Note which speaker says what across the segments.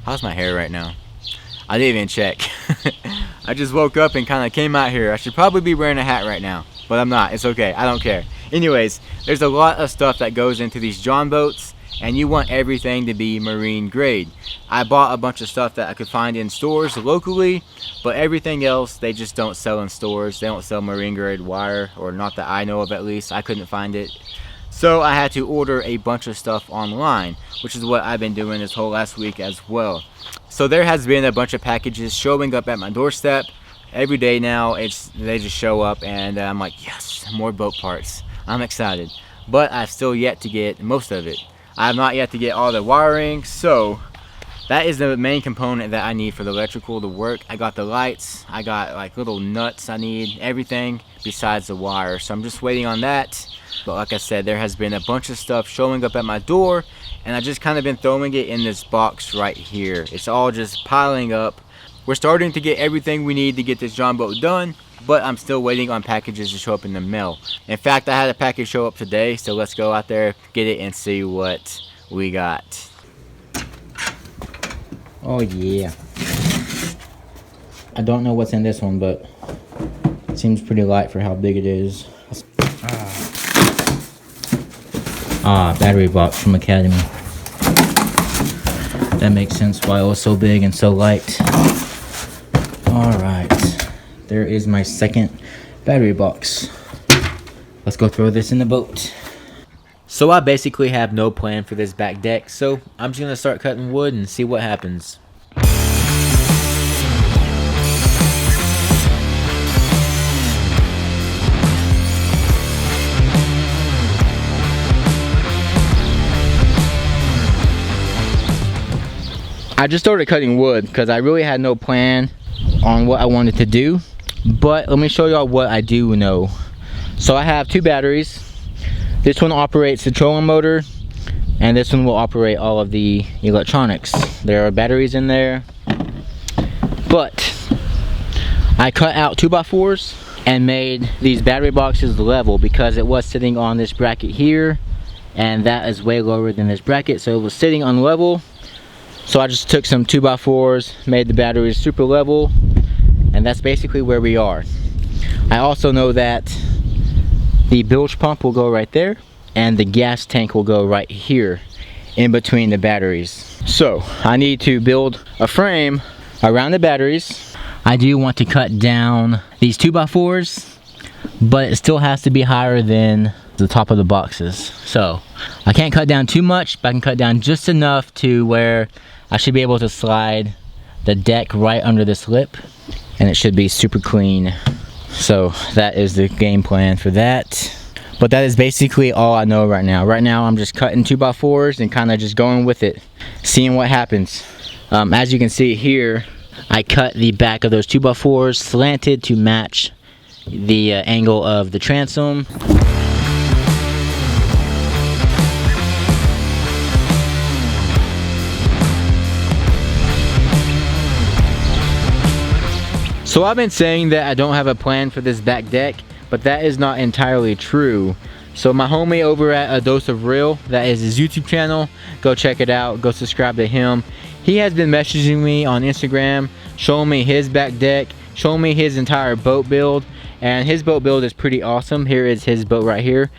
Speaker 1: How's my hair right now? I didn't even check. I just woke up and kind of came out here. I should probably be wearing a hat right now, but I'm not. It's okay. I don't care. Anyways, there's a lot of stuff that goes into these JON boats, and you want everything to be marine grade. I bought a bunch of stuff that I could find in stores locally, but everything else they just don't sell in stores. They don't sell marine grade wire, or not that I know of at least. I couldn't find it. So I had to order a bunch of stuff online, which is what I've been doing this whole last week as well. So there has been a bunch of packages showing up at my doorstep every day now. They just show up, and I'm like, yes, more boat parts. I'm excited, but I've still yet to get most of it. I have not yet to get all the wiring, so that is the main component that I need for the electrical to work. I got the lights, I got like little nuts I need, everything besides the wire. So I'm just waiting on that. But like I said, there has been a bunch of stuff showing up at my door, and I just kind of been throwing it in this box right here. It's all just piling up. We're starting to get everything we need to get this JON boat done, but I'm still waiting on packages to show up in the mail. In fact, I had a package show up today, so let's go out there, get it, and see what we got.
Speaker 2: Oh yeah. I don't know what's in this one, but it seems pretty light for how big it is. Battery box from Academy. That makes sense why it was so big and so light. Alright, there is my second battery box. Let's go throw this in the boat. So I basically have no plan for this back deck, so I'm just gonna start cutting wood and see what happens. I just started cutting wood because I really had no plan on what I wanted to do, but let me show y'all what I do know. So I have two batteries. This one operates the trolling motor, and this one will operate all of the electronics. There are batteries in there, but I cut out 2x4s and made these battery boxes level because it was sitting on this bracket here, and that is way lower than this bracket, so it was sitting on level. So I just took some 2x4s, made the batteries super level, and that's basically where we are. I also know that the bilge pump will go right there, and the gas tank will go right here in between the batteries. So I need to build a frame around the batteries. I do want to cut down these 2x4s, but it still has to be higher than the top of the boxes. So I can't cut down too much, but I can cut down just enough to where I should be able to slide the deck right under this lip, and it should be super clean. So that is the game plan for that. But that is basically all I know right now. Right now I'm just cutting 2x4s and kind of just going with it, seeing what happens. As you can see here, I cut the back of those 2x4s slanted to match the angle of the transom. So I've been saying that I don't have a plan for this back deck, but that is not entirely true. So my homie over at A Dose of Real, that is his YouTube channel, go check it out, go subscribe to him. He has been messaging me on Instagram, showing me his back deck, showing me his entire boat build, and his boat build is pretty awesome. Here is his boat right here.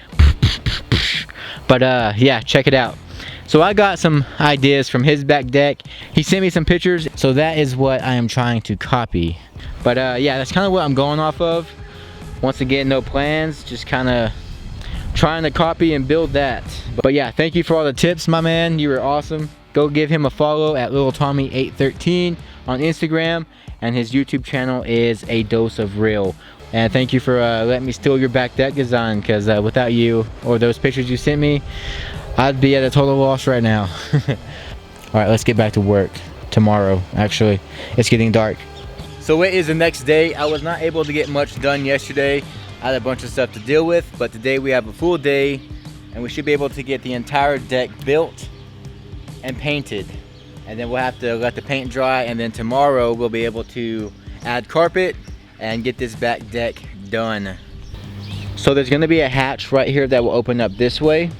Speaker 2: But yeah, check it out. So I got some ideas from his back deck. He sent me some pictures, so that is what I am trying to copy. But yeah, that's kind of what I'm going off of. Once again, no plans, just kind of trying to copy and build that. But yeah, thank you for all the tips, my man. You were awesome. Go give him a follow at LittleTommy813 on Instagram, and his YouTube channel is A Dose of Real. And thank you for letting me steal your back deck design, because without you or those pictures you sent me, I'd be at a total loss right now. Alright, let's get back to work. Tomorrow, actually. It's getting dark. So it is the next day. I was not able to get much done yesterday. I had a bunch of stuff to deal with, but today we have a full day, and we should be able to get the entire deck built and painted. And then we'll have to let the paint dry, and then tomorrow we'll be able to add carpet and get this back deck done. So there's gonna be a hatch right here that will open up this way,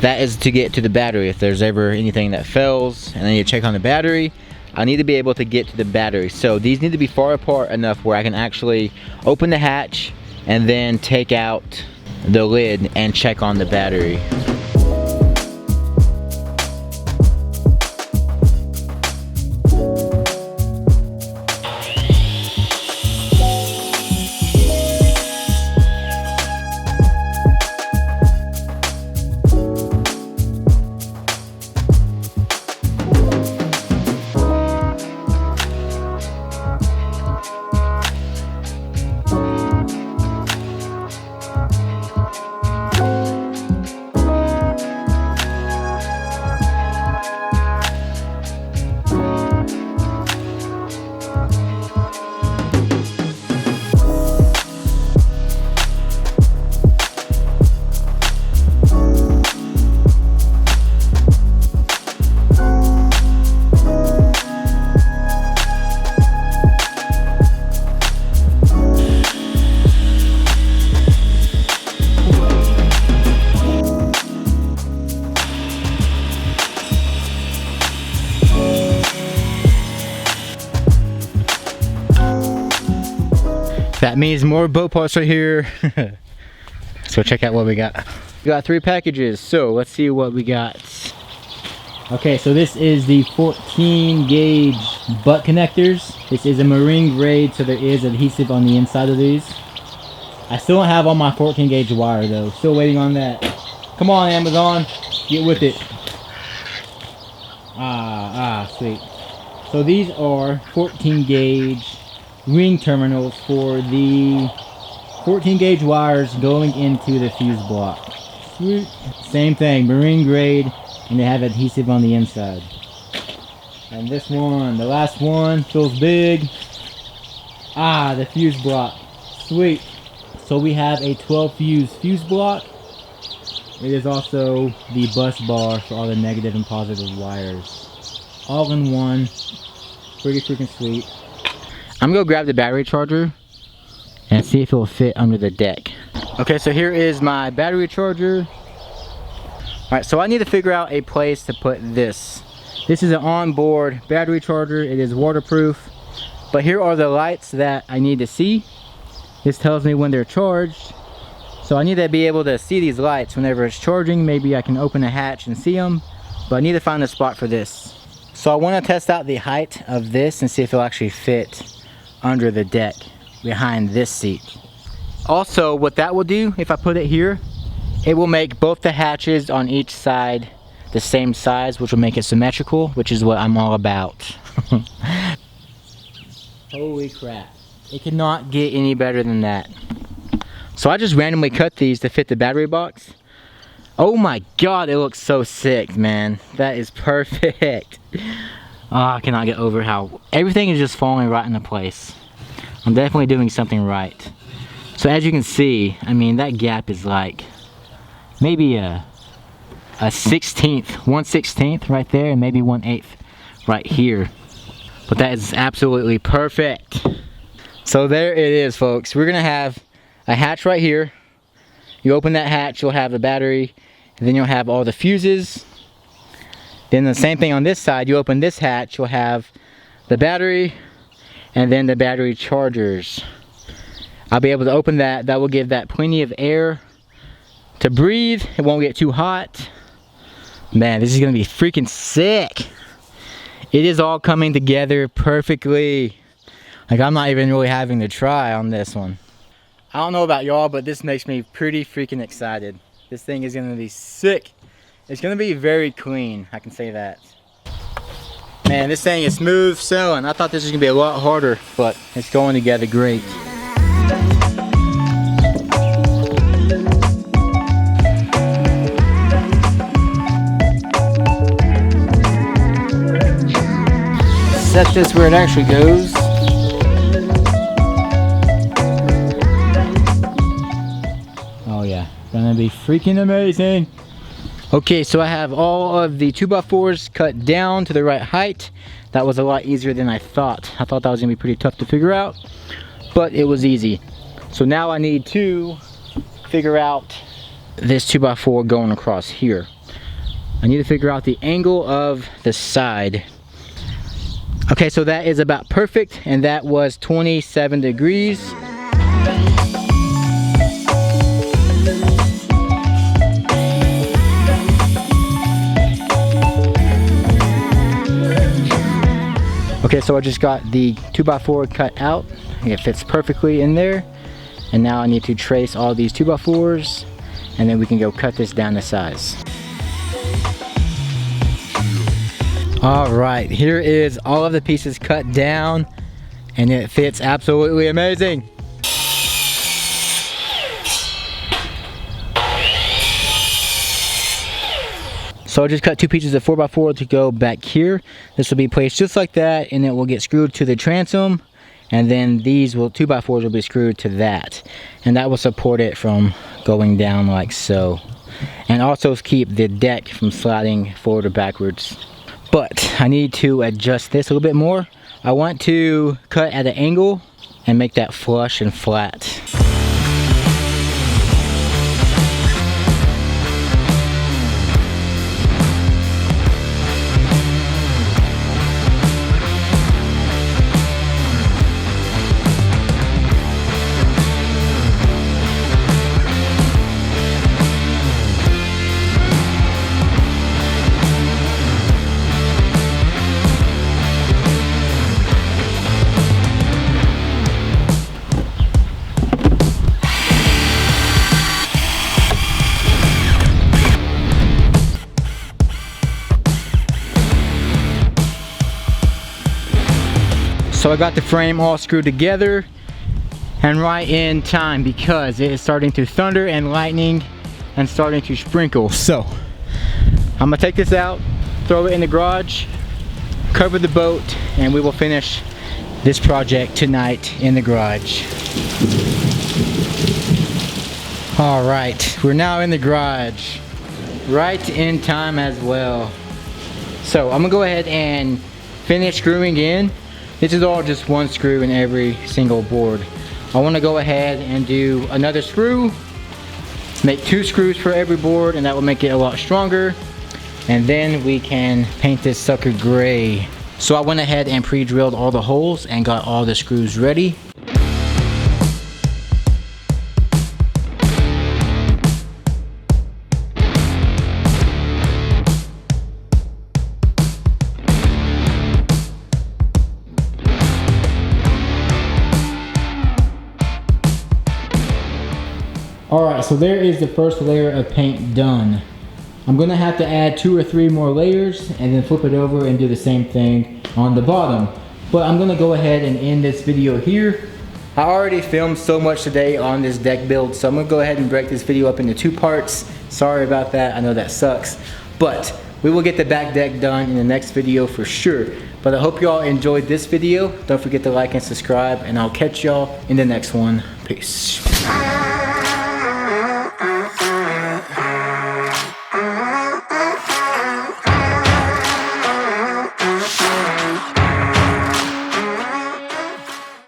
Speaker 2: that is to get to the battery. If there's ever anything that fails and I need to check on the battery, I need to be able to get to the battery. So these need to be far apart enough where I can actually open the hatch and then take out the lid and check on the battery. That means more boat parts right here. So check out what we got. We got 3 packages, so let's see what we got. Okay, so this is the 14 gauge butt connectors. This is a marine grade, so there is adhesive on the inside of these. I still don't have all my 14 gauge wire though. Still waiting on that. Come on, Amazon, get with it. Sweet. So these are 14 gauge ring terminals for the 14 gauge wires going into the fuse block. Sweet. Same thing, marine grade, and they have adhesive on the inside. And this one, the last one, feels big. The fuse block. Sweet. So we have a 12 fuse block. It is also the bus bar for all the negative and positive wires. All in one. Pretty freaking sweet. I'm gonna grab the battery charger and see if it will fit under the deck. Okay, so here is my battery charger. Alright, so I need to figure out a place to put this. This is an onboard battery charger. It is waterproof. But here are the lights that I need to see. This tells me when they're charged. So I need to be able to see these lights whenever it's charging. Maybe I can open a hatch and see them. But I need to find a spot for this. So I want to test out the height of this and see if it'll actually fit under the deck behind this seat. Also, what that will do, if I put it here, it will make both the hatches on each side the same size, which will make it symmetrical, which is what I'm all about. Holy crap. It cannot get any better than that. So I just randomly cut these to fit the battery box. Oh my god, it looks so sick, man. That is perfect. I cannot get over how everything is just falling right into place. I'm definitely doing something right. So as you can see, I mean, that gap is like maybe a 1/16 right there, and maybe 1/8 right here. But that is absolutely perfect. So there it is, folks. We're gonna have a hatch right here. You open that hatch, you'll have the battery, and then you'll have all the fuses. Then the same thing on this side, you open this hatch, you'll have the battery, and then the battery chargers. I'll be able to open that. That will give that plenty of air to breathe. It won't get too hot. Man, this is gonna be freaking sick. It is all coming together perfectly. Like, I'm not even really having to try on this one. I don't know about y'all, but this makes me pretty freaking excited. This thing is gonna be sick. It's gonna be very clean, I can say that. Man, this thing is smooth sailing. I thought this was gonna be a lot harder, but it's going together great. Set this where it actually goes. Oh yeah, gonna be freaking amazing. Okay, so I have all of the 2x4s cut down to the right height. That was a lot easier than I thought. I thought that was gonna be pretty tough to figure out, but it was easy. So now I need to figure out this 2x4 going across here. I need to figure out the angle of the side. Okay, so that is about perfect, and that was 27 degrees. Okay, so I just got the 2x4 cut out. It fits perfectly in there. And now I need to trace all these 2x4s, and then we can go cut this down to size. All right, here is all of the pieces cut down, and it fits absolutely amazing. So I just cut 2 pieces of 4x4 to go back here. This will be placed just like that, and it will get screwed to the transom, and then these 2x4s will be screwed to that, and that will support it from going down like so, and also keep the deck from sliding forward or backwards. But I need to adjust this a little bit more. I want to cut at an angle and make that flush and flat. So I got the frame all screwed together, and right in time, because it is starting to thunder and lightning and starting to sprinkle. So I'm gonna take this out, throw it in the garage, cover the boat, and we will finish this project tonight in the garage. All right, we're now in the garage, right in time as well. So I'm gonna go ahead and finish screwing in. This is all just one screw in every single board. I want to go ahead and do another screw, make 2 screws for every board, and that will make it a lot stronger. And then we can paint this sucker gray. So I went ahead and pre-drilled all the holes and got all the screws ready. Alright, so there is the first layer of paint done. I'm going to have to add 2 or 3 more layers and then flip it over and do the same thing on the bottom. But I'm going to go ahead and end this video here. I already filmed so much today on this deck build, so I'm going to go ahead and break this video up into 2 parts. Sorry about that, I know that sucks. But we will get the back deck done in the next video for sure. But I hope y'all enjoyed this video. Don't forget to like and subscribe, and I'll catch y'all in the next one. Peace.